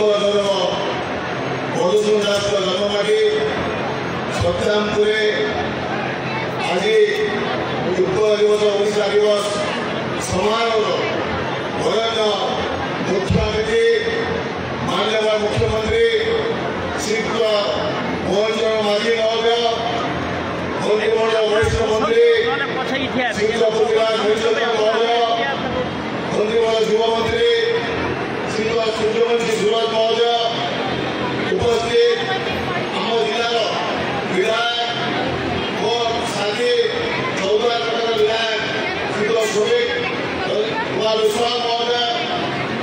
ପୂର୍ବତନ ମଧୁସୂଦନ ଦାସଙ୍କ ଜନ୍ମମାଟି ସତ୍ୟାମପୁରରେ ଆଜି ଉତ୍କଳ ଦିବସ ଓଡ଼ିଶା ଦିବସ ସମାରୋହର ବରେଣ୍ୟ ମୁଖ୍ୟ ଅତିଥି ମାନ୍ୟବର ମୁଖ୍ୟମନ୍ତ୍ରୀ ଶ୍ରୀଯୁକ୍ତ ମୋହନ ଚରଣ ମାଝୀ ମହୋଦୟ, ମନ୍ତ୍ରିମଣ୍ଡଳ ବରିଷ୍ଠ ମନ୍ତ୍ରୀ ଶ୍ରୀଯୁକ୍ତ ପୃଥ୍ୱୀରାଜ ମହାପାତ୍ର ମହୋଦୟ, ମନ୍ତ୍ରିମଣ୍ଡଳ ଯୁବମନ୍ତ୍ରୀ ଶ୍ରୀଯୁକ୍ତ ସୂର୍ଯ୍ୟବଂଶୀ ସୁରଜ ମହୋଦୟ, ଉପସ୍ଥିତ ଆମ ଜିଲ୍ଲାର ବିଧାୟକ ଓ ସାଥୀ ଚୌଦ୍ୱାର ବିଧାୟକ ଶ୍ରୀଯୁକ୍ତ ଶ୍ରମିକ କୁମାର ବିଶ୍ୱାଳ ମହୋଦୟ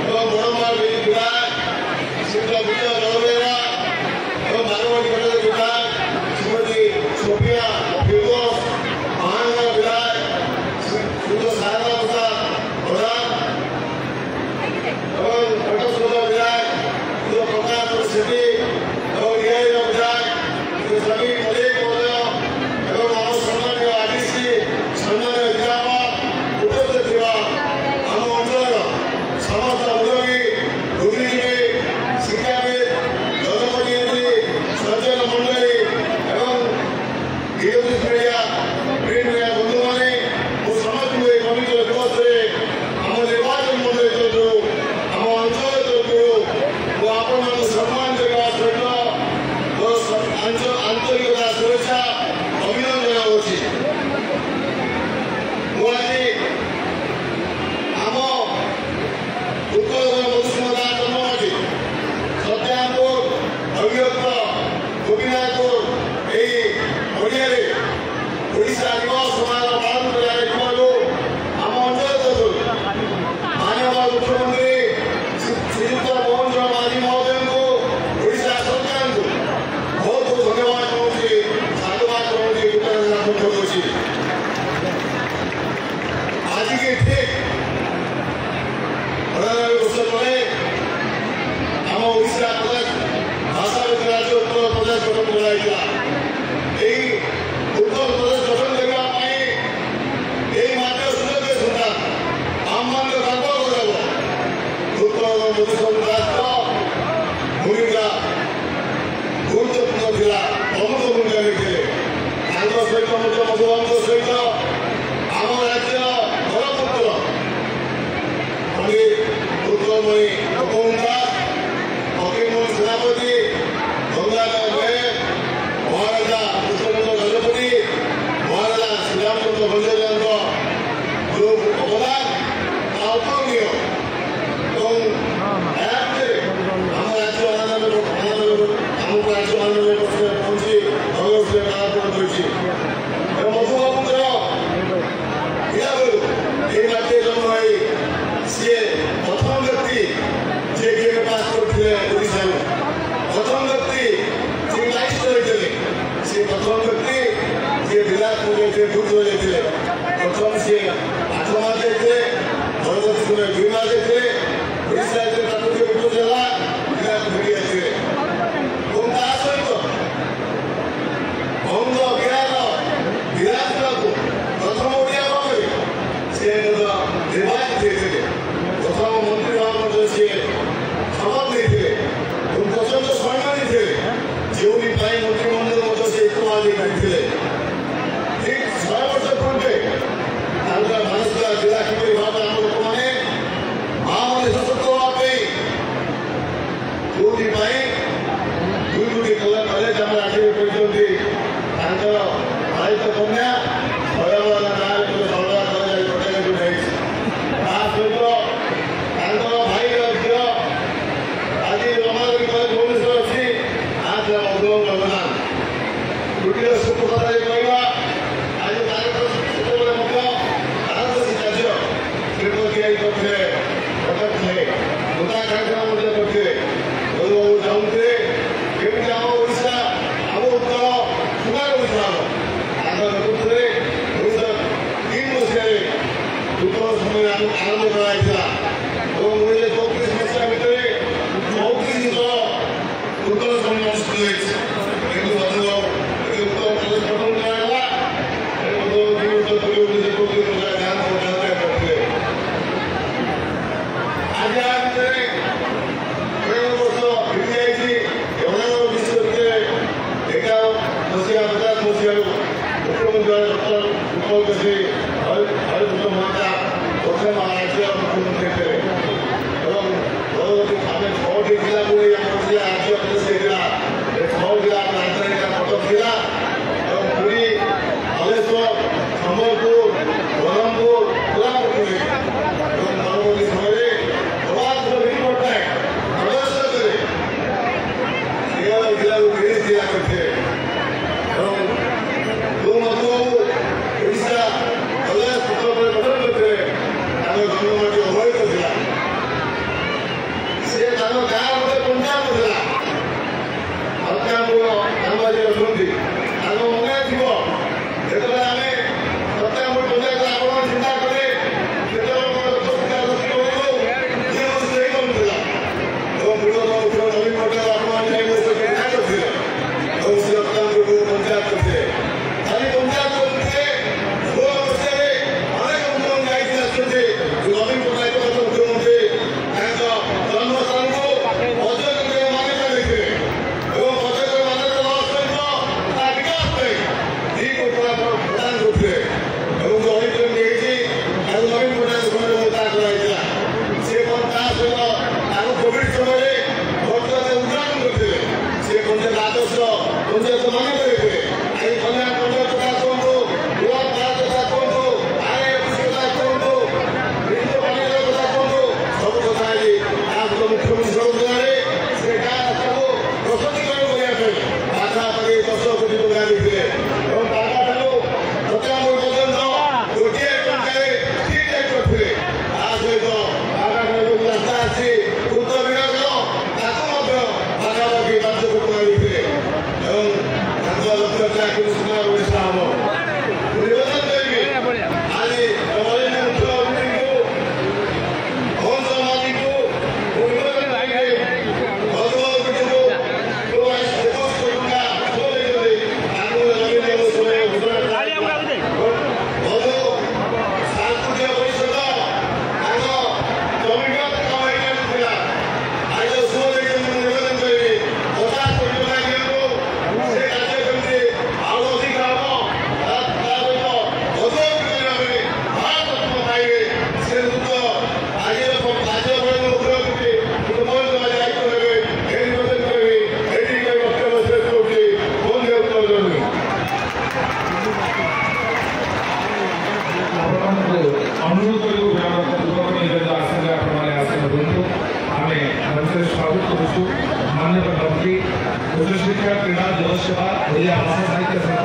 ଏବଂ ବଡ଼ମାଳ ବିଧାୟକ ଶ୍ରୀଯୁକ୍ତ ବିଜୟ ଦଳବେହେରା ଏବଂ ବାରବାଟୀ କଟକ ବିଧାୟକ ଶ୍ରୀମତୀ ସୋଫିଆ ଫିରଦୋଷ, ମହାନଗର ବିଧାୟକ ଶ୍ରୀଯୁକ୍ତ ଶାରଦା ପ୍ରସାଦ ପ୍ରଧାନ ଏବଂ କଟକ ସଦର ବିଧାୟକ ଶ୍ରୀଯୁକ୍ତ ପ୍ରକାଶ ସେଠୀ ଏବଂ ନିଆଇର ବିଧାୟକ ଶ୍ରୀ ଶ୍ରମିକ ମଲ୍ଲିକ ମହୋଦୟ ଏବଂ ଆମ ସମ୍ମାନୀୟ ଆଦିଶ୍ରୀ ସମ୍ମାନୀୟ ଜିଲ୍ଲାପାଳ ଉପସ୍ଥିତ ଥିବା ଆମ ଅଞ୍ଚଳର ସମସ୍ତ ଉଦ୍ୟୋଗୀ, ବୁଦ୍ଧିଜୀବୀ, ଶିକ୍ଷାବିତ, ଜନପ୍ରତିନିଧି, ସଜ୍ଜନ ମଣ୍ଡଳୀ ଏବଂ ଇଲେକ୍ଟ୍ରୋନିକ୍ସ ମିଡ଼ିଆ, ପ୍ରିଣ୍ଟ ମିଡ଼ିଆ ବନ୍ଧୁମାନେ, ମୁଁ ସମସ୍ତଙ୍କୁ ଏହି ପବିତ୍ର ଦିବସରେ ଆମ ନିର୍ବାଚନ ମଣ୍ଡଳୀ ତରଫରୁ ଆମ ଅଞ୍ଚଳ ତରଫରୁ ମୁଁ ଆପଣମାନଙ୍କୁ ସମ୍ମାନ ଦେବା ସହିତ ଆନ୍ତରିକତା ଶୁଭେଚ୍ଛା ଅଭିନନ୍ଦନ ଜଣାଉଛି। ମୁଁ ଆଜି ଆମ ଉତ୍କଳର ମଧୁସୂଦନ ଦାସ ଜନ୍ମମାଟି ସତ୍ୟାମପୁର ଅଭିଯୁକ୍ତ ଗୋପୀନାଥପୁର ଏହି ଓଡ଼ିଆରେ ଓଡ଼ିଶା ଦିବସ ସମାରୋହ ପାଳନ କରାଯାଇଥିବାରୁ ଆମ ଅଞ୍ଚଳ ତରଫରୁ ମାନ୍ୟବର ମୁଖ୍ୟମନ୍ତ୍ରୀ ଶ୍ରୀଯୁକ୍ତ ମୋହନ ଚରଣ ମାଝୀ ମହୋଦୟଙ୍କୁ, ଓଡ଼ିଶା ସରକାରଙ୍କୁ ବହୁତ ବହୁତ ଧନ୍ୟବାଦ ଜଣାଉଛି, ସାଧୁବାଦ ଜଣାଉଛି, କୃତଜ୍ଞତା ଜ୍ଞାପନ କରୁଛି। ଆଜିକି ଠିକ୍ 98 ବର୍ଷ ତଳେ ଆମ ଓଡ଼ିଶା ପ୍ରଦେଶ ଭାଷାଭିତ୍ତିକ ରାଜ୍ୟ ଉତ୍ତର ପ୍ରଦେଶ ଗଠନ କରାଯାଇଥିଲା। ଏହି ଉତ୍ତର ପ୍ରଦେଶ ଗଠନ କରିବା ପାଇଁ ଏହି ମାତ୍ର ସୁଯୋଗ୍ୟ ସନ୍ତାନ ଆମମାନଙ୍କୁ ଗର୍ବ କରାଇବ ଉତ୍କଳ ମଧୁସୂଦନ ଦାସଙ୍କ ଭୂମିକା ଗୁରୁତ୍ୱପୂର୍ଣ୍ଣ ଥିଲା, ପ୍ରମୁଖ ଭୂମିକା ନେଇଥିଲେ। ତାଙ୍କ ସହିତ ମଧ୍ୟ ମଧୁବାବୁଙ୍କ ସହିତ ଆମ ରାଜ୍ୟର ଧରପୁତ୍ର ପଣ୍ଡିତ ଉତ୍କଳମଣି ଗୋପବନ୍ଧୁ ଦାସ, ଫକୀରମୋହନ ସେନାପତି, ଗଙ୍ଗାଧର ମେହେର, ମହାରାଜା କୃଷ୍ଣଚନ୍ଦ୍ର ଗଜପତି, ମହାରାଜା ଶ୍ରୀରାମଚନ୍ଦ୍ର ଭଞ୍ଜଦେବଙ୍କ ଯୋଉ ଅବଦାନ ତାହା ଅତୁଳନୀୟ ଏବଂ ଏହା ଭିତରେ ଆମ ରାଜ୍ୟ ଆମକୁ ରାଜ୍ୟ ପହଞ୍ଚି ଅଗ୍ରଗତିରେ କାମ କରିଛି ଏବଂ ମଧୁବାବୁଙ୍କର स्वागत करुछु। माननीय प्रधानमंत्री उच्च शिक्षा क्रीडा जगत सेवा